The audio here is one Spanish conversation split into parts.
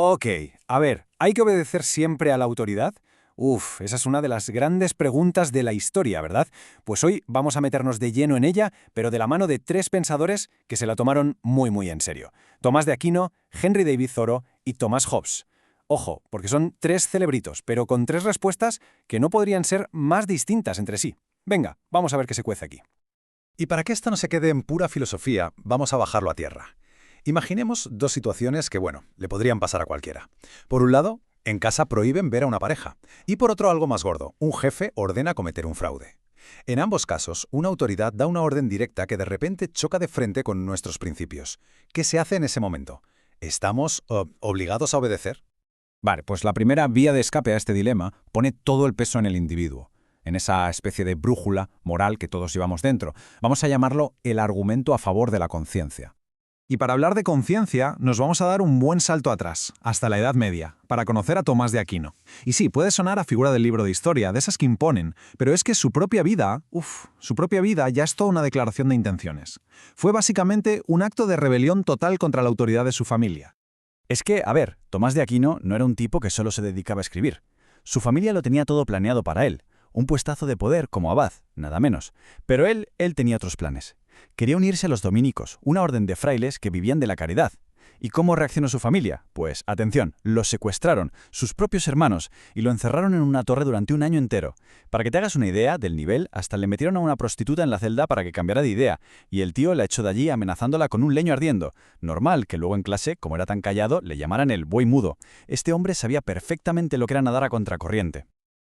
Ok, a ver, ¿hay que obedecer siempre a la autoridad? Uf, esa es una de las grandes preguntas de la historia, ¿verdad? Pues hoy vamos a meternos de lleno en ella, pero de la mano de tres pensadores que se la tomaron muy en serio. Tomás de Aquino, Henry David Thoreau y Thomas Hobbes. Ojo, porque son tres cerebritos, pero con tres respuestas que no podrían ser más distintas entre sí. Venga, vamos a ver qué se cuece aquí. Y para que esto no se quede en pura filosofía, vamos a bajarlo a tierra. Imaginemos dos situaciones que, bueno, le podrían pasar a cualquiera. Por un lado, en casa prohíben ver a una pareja. Y por otro, algo más gordo, un jefe ordena cometer un fraude. En ambos casos, una autoridad da una orden directa que de repente choca de frente con nuestros principios. ¿Qué se hace en ese momento? ¿Estamos obligados a obedecer? Vale, pues la primera vía de escape a este dilema pone todo el peso en el individuo, en esa especie de brújula moral que todos llevamos dentro. Vamos a llamarlo el argumento a favor de la conciencia. Y para hablar de conciencia, nos vamos a dar un buen salto atrás, hasta la Edad Media, para conocer a Tomás de Aquino. Y sí, puede sonar a figura del libro de historia, de esas que imponen, pero es que su propia vida ya es toda una declaración de intenciones. Fue básicamente un acto de rebelión total contra la autoridad de su familia. Es que, a ver, Tomás de Aquino no era un tipo que solo se dedicaba a escribir. Su familia lo tenía todo planeado para él, un puestazo de poder como abad, nada menos. Pero él tenía otros planes. Quería unirse a los dominicos, una orden de frailes que vivían de la caridad. ¿Y cómo reaccionó su familia? Pues, atención, lo secuestraron, sus propios hermanos, y lo encerraron en una torre durante un año entero. Para que te hagas una idea del nivel, hasta le metieron a una prostituta en la celda para que cambiara de idea, y el tío la echó de allí amenazándola con un leño ardiendo. Normal que luego en clase, como era tan callado, le llamaran el buey mudo. Este hombre sabía perfectamente lo que era nadar a contracorriente.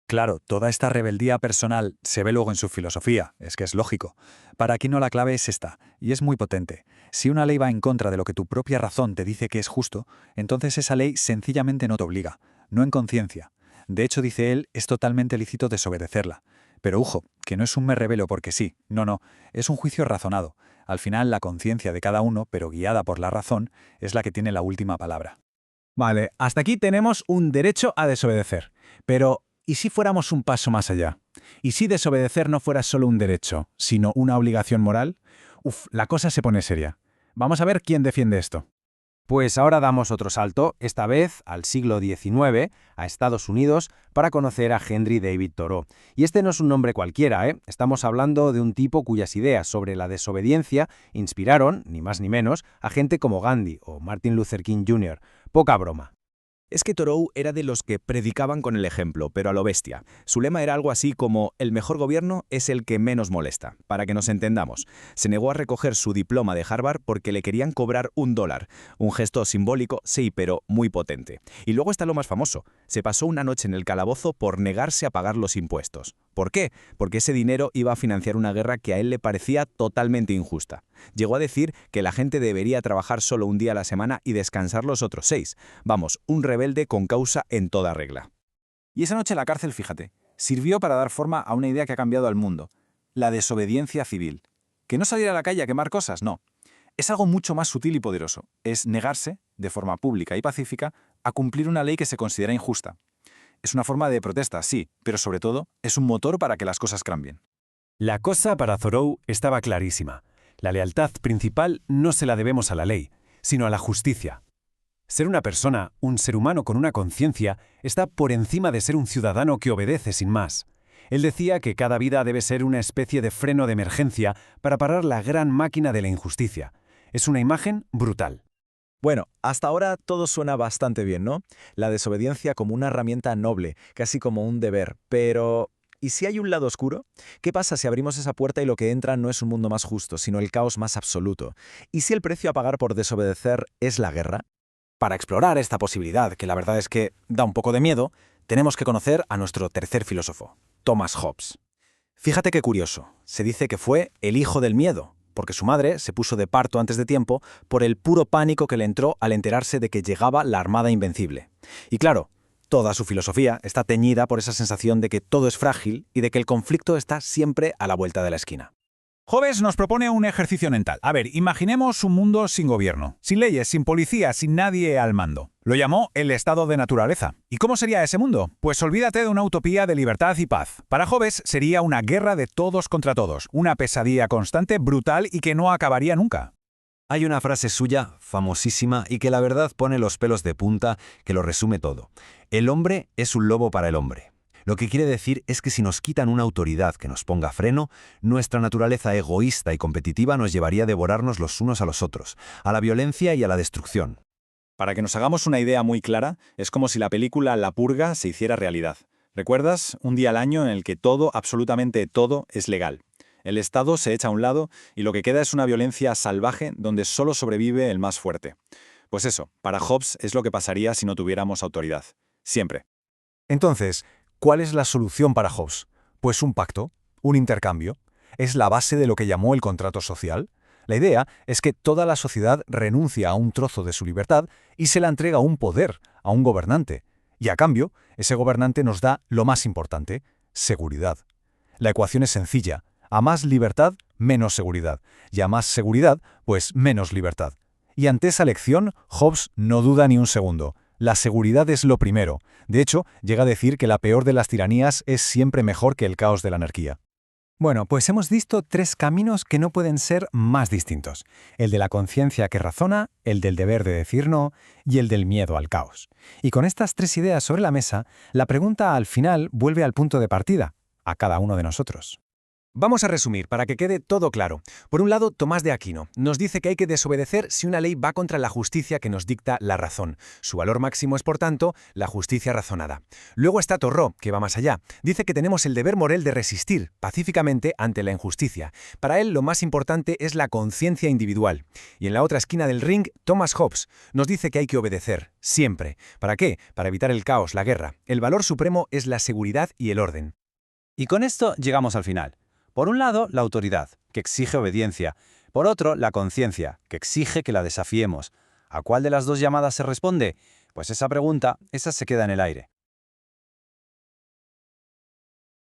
Claro, toda esta rebeldía personal se ve luego en su filosofía, es que es lógico. Para Aquino la clave es esta, y es muy potente. Si una ley va en contra de lo que tu propia razón te dice que es justo, entonces esa ley sencillamente no te obliga, no en conciencia. De hecho, dice él, es totalmente lícito desobedecerla. Pero ojo, que no es un me rebelo porque sí, no, es un juicio razonado. Al final, la conciencia de cada uno, pero guiada por la razón, es la que tiene la última palabra. Vale, hasta aquí tenemos un derecho a desobedecer. Pero ¿y si fuéramos un paso más allá? ¿Y si desobedecer no fuera solo un derecho, sino una obligación moral? La cosa se pone seria. Vamos a ver quién defiende esto. Pues ahora damos otro salto, esta vez al siglo XIX, a Estados Unidos, para conocer a Henry David Thoreau. Y este no es un nombre cualquiera, ¿eh? Estamos hablando de un tipo cuyas ideas sobre la desobediencia inspiraron, ni más ni menos, a gente como Gandhi o Martin Luther King Jr. Poca broma. Es que Thoreau era de los que predicaban con el ejemplo, pero a lo bestia. Su lema era algo así como «el mejor gobierno es el que menos molesta», para que nos entendamos. Se negó a recoger su diploma de Harvard porque le querían cobrar $1. Un gesto simbólico, sí, pero muy potente. Y luego está lo más famoso. Se pasó una noche en el calabozo por negarse a pagar los impuestos. ¿Por qué? Porque ese dinero iba a financiar una guerra que a él le parecía totalmente injusta. Llegó a decir que la gente debería trabajar solo un día a la semana y descansar los otros 6. Vamos, un rebelde con causa en toda regla. Y esa noche en la cárcel, fíjate, sirvió para dar forma a una idea que ha cambiado al mundo. La desobediencia civil. Que no salir a la calle a quemar cosas, no. Es algo mucho más sutil y poderoso. Es negarse, de forma pública y pacífica, a cumplir una ley que se considera injusta. Es una forma de protesta, sí, pero sobre todo es un motor para que las cosas cambien. La cosa para Thoreau estaba clarísima. La lealtad principal no se la debemos a la ley, sino a la justicia. Ser una persona, un ser humano con una conciencia, está por encima de ser un ciudadano que obedece sin más. Él decía que cada vida debe ser una especie de freno de emergencia para parar la gran máquina de la injusticia. Es una imagen brutal. Bueno, hasta ahora todo suena bastante bien, ¿no? La desobediencia como una herramienta noble, casi como un deber, pero ¿y si hay un lado oscuro? ¿Qué pasa si abrimos esa puerta y lo que entra no es un mundo más justo, sino el caos más absoluto? ¿Y si el precio a pagar por desobedecer es la guerra? Para explorar esta posibilidad, que la verdad es que da un poco de miedo, tenemos que conocer a nuestro tercer filósofo, Thomas Hobbes. Fíjate qué curioso, se dice que fue el hijo del miedo, porque su madre se puso de parto antes de tiempo por el puro pánico que le entró al enterarse de que llegaba la Armada Invencible. Y claro, toda su filosofía está teñida por esa sensación de que todo es frágil y de que el conflicto está siempre a la vuelta de la esquina. Hobbes nos propone un ejercicio mental. A ver, imaginemos un mundo sin gobierno, sin leyes, sin policía, sin nadie al mando. Lo llamó el estado de naturaleza. ¿Y cómo sería ese mundo? Pues olvídate de una utopía de libertad y paz. Para Hobbes sería una guerra de todos contra todos, una pesadilla constante, brutal y que no acabaría nunca. Hay una frase suya, famosísima, y que la verdad pone los pelos de punta, que lo resume todo. El hombre es un lobo para el hombre. Lo que quiere decir es que si nos quitan una autoridad que nos ponga freno, nuestra naturaleza egoísta y competitiva nos llevaría a devorarnos los unos a los otros, a la violencia y a la destrucción. Para que nos hagamos una idea muy clara, es como si la película La Purga se hiciera realidad. ¿Recuerdas? Un día al año en el que todo, absolutamente todo, es legal. El Estado se echa a un lado y lo que queda es una violencia salvaje donde solo sobrevive el más fuerte. Pues eso, para Hobbes es lo que pasaría si no tuviéramos autoridad. Siempre. Entonces, ¿cuál es la solución para Hobbes? Pues un pacto, un intercambio. Es la base de lo que llamó el contrato social. La idea es que toda la sociedad renuncia a un trozo de su libertad y se la entrega a un poder, a un gobernante. Y a cambio, ese gobernante nos da lo más importante, seguridad. La ecuación es sencilla. A más libertad, menos seguridad. Y a más seguridad, pues menos libertad. Y ante esa elección, Hobbes no duda ni un segundo. La seguridad es lo primero. De hecho, llega a decir que la peor de las tiranías es siempre mejor que el caos de la anarquía. Bueno, pues hemos visto 3 caminos que no pueden ser más distintos. El de la conciencia que razona, el del deber de decir no y el del miedo al caos. Y con estas 3 ideas sobre la mesa, la pregunta al final vuelve al punto de partida, a cada uno de nosotros. Vamos a resumir para que quede todo claro. Por un lado, Tomás de Aquino nos dice que hay que desobedecer si una ley va contra la justicia que nos dicta la razón. Su valor máximo es, por tanto, la justicia razonada. Luego está Thoreau, que va más allá. Dice que tenemos el deber moral de resistir pacíficamente ante la injusticia. Para él, lo más importante es la conciencia individual. Y en la otra esquina del ring, Thomas Hobbes nos dice que hay que obedecer, siempre. ¿Para qué? Para evitar el caos, la guerra. El valor supremo es la seguridad y el orden. Y con esto llegamos al final. Por un lado, la autoridad, que exige obediencia. Por otro, la conciencia, que exige que la desafiemos. ¿A cuál de las dos llamadas se responde? Pues esa pregunta, esa se queda en el aire.